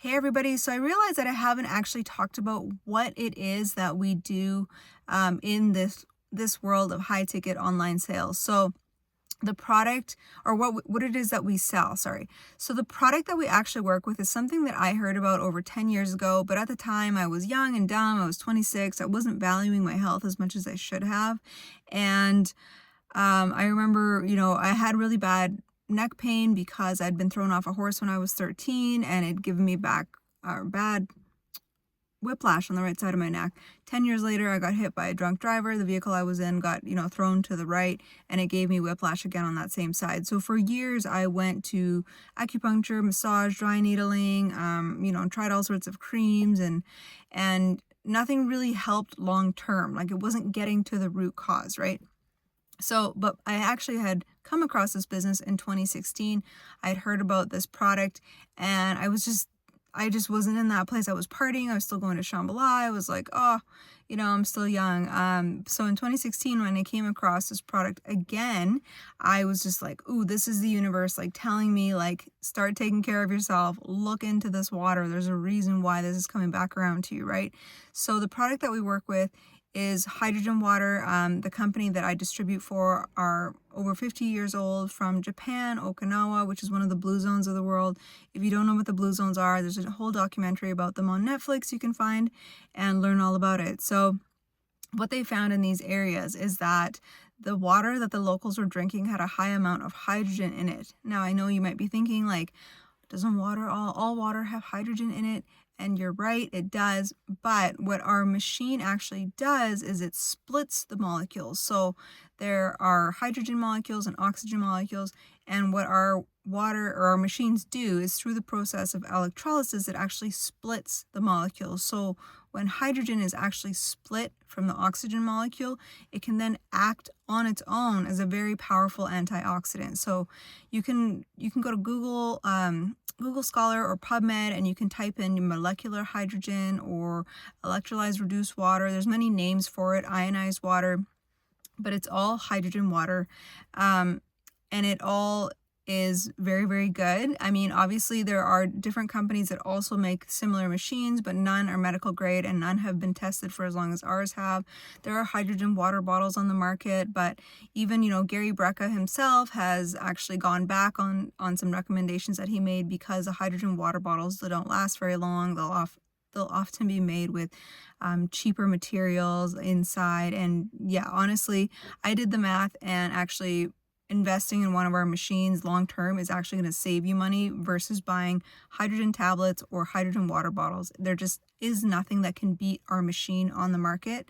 Hey everybody, so I realized that I haven't actually talked about what it is that we do in this world of high ticket online sales. So the product or what it is that we sell, sorry. So the product that we actually work with is something that I heard about over 10 years ago, but at the time I was young and dumb. I was 26. I wasn't valuing my health as much as I should have. And I remember, I had really bad neck pain because I'd been thrown off a horse when I was 13 and it'd given me bad whiplash on the right side of my neck. 10 years later, I got hit by a drunk driver. The vehicle I was in got, thrown to the right and it gave me whiplash again on that same side. So for years, I went to acupuncture, massage, dry needling, tried all sorts of creams and nothing really helped long term. Like it wasn't getting to the root cause, right? So, but I actually had come across this business in 2016. I'd heard about this product and I just wasn't in that place. I was partying. I was still going to Shambhala. I was like, oh, I'm still young. So in 2016, when I came across this product again, I was just like, ooh, this is the universe, like telling me, like, start taking care of yourself. Look into this water. There's a reason why this is coming back around to you, right? So the product that we work with is Hydrogen Water. The company that I distribute for are over 50 years old, from Japan, Okinawa, which is one of the blue zones of the world. If you don't know what the blue zones are, there's a whole documentary about them on Netflix you can find and learn all about it. So what they found in these areas is that the water that the locals were drinking had a high amount of hydrogen in it. Now, I know you might be thinking, like, doesn't all water have hydrogen in it? And you're right, it does. But what our machine actually does is it splits the molecules. So there are hydrogen molecules and oxygen molecules. And what our water or our machines do is, through the process of electrolysis, it actually splits the molecules. So when hydrogen is actually split from the oxygen molecule, it can then act on its own as a very powerful antioxidant. So you can go to Google Scholar or PubMed, and you can type in molecular hydrogen or electrolyzed reduced water. There's many names for it, ionized water, but it's all hydrogen water. And it all is very, very good. I mean, obviously there are different companies that also make similar machines, but none are medical grade and none have been tested for as long as ours have. There are hydrogen water bottles on the market, but even, Gary Brecka himself has actually gone back on some recommendations that he made, because the hydrogen water bottles, they don't last very long. They'll often be made with cheaper materials inside. And yeah, honestly, I did the math, and actually investing in one of our machines long term is actually going to save you money versus buying hydrogen tablets or hydrogen water bottles. There just is nothing that can beat our machine on the market.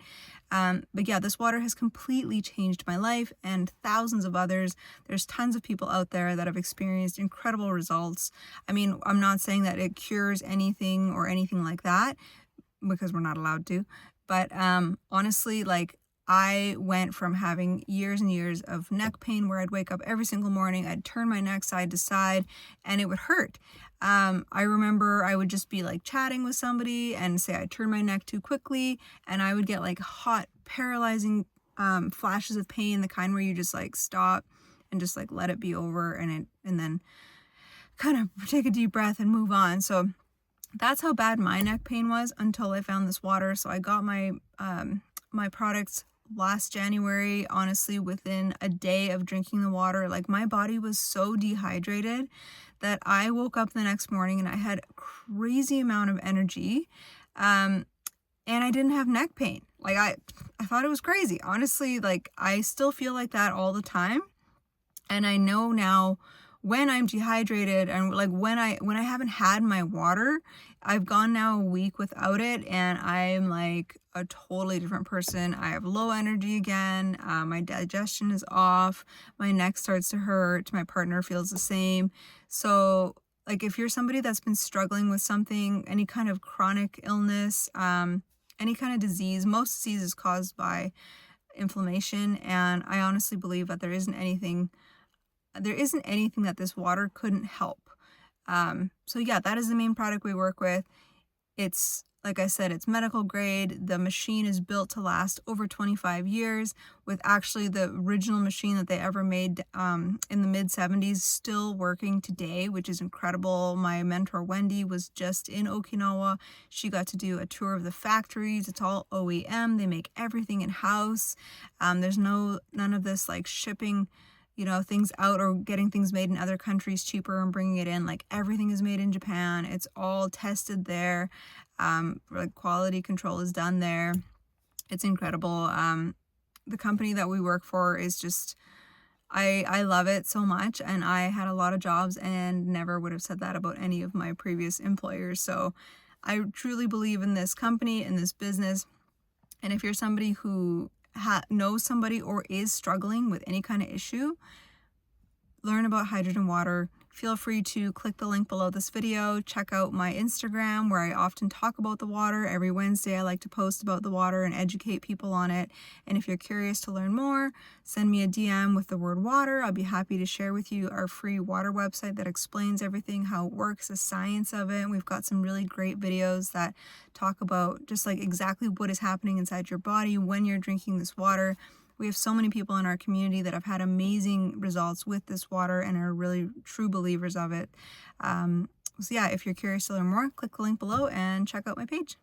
But yeah, this water has completely changed my life and thousands of others. There's tons of people out there that have experienced incredible results. I mean, I'm not saying that it cures anything or anything like that, because we're not allowed to. But honestly, like, I went from having years and years of neck pain where I'd wake up every single morning, I'd turn my neck side to side, and it would hurt. I remember I would just be like chatting with somebody and say I turned my neck too quickly, and I would get like hot, paralyzing flashes of pain, the kind where you just like stop and just like let it be over, and then kind of take a deep breath and move on. So that's how bad my neck pain was until I found this water. So I got my products last January. Honestly, within a day of drinking the water, like, my body was so dehydrated that I woke up the next morning and I had a crazy amount of energy, and I didn't have neck pain. Like, I thought it was crazy. Honestly, like, I still feel like that all the time. And I know now, when I'm dehydrated and like when I haven't had my water, I've gone now a week without it, and I'm like a totally different person. I have low energy again. My digestion is off. My neck starts to hurt. My partner feels the same. So, like, if you're somebody that's been struggling with something, any kind of chronic illness, any kind of disease, most disease is caused by inflammation, and I honestly believe that there isn't anything that this water couldn't help. So yeah, that is the main product we work with. It's Like I said, it's medical grade. The machine is built to last over 25 years, with actually the original machine that they ever made in the mid 70s still working today, which is incredible. My mentor Wendy was just in Okinawa. She got to do a tour of the factories. It's all OEM. They make everything in house. There's none of this like shipping, you know, things out or getting things made in other countries cheaper and bringing it in. Like everything is made in Japan. It's all tested there. Like quality control is done there. It's incredible. The company that we work for is just, I love it so much, and I had a lot of jobs and never would have said that about any of my previous employers. So I truly believe in this company, in this business. And if you're somebody who knows somebody or is struggling with any kind of issue, learn about hydrogen water, feel free to click the link below this video. Check out my Instagram where I often talk about the water. Every Wednesday I like to post about the water and educate people on it. And if you're curious to learn more, send me a DM with the word water. I'll be happy to share with you our free water website that explains everything, how it works, the science of it. And we've got some really great videos that talk about just like exactly what is happening inside your body when you're drinking this water. We have so many people in our community that have had amazing results with this water and are really true believers of it. So yeah, if you're curious to learn more, click the link below and check out my page.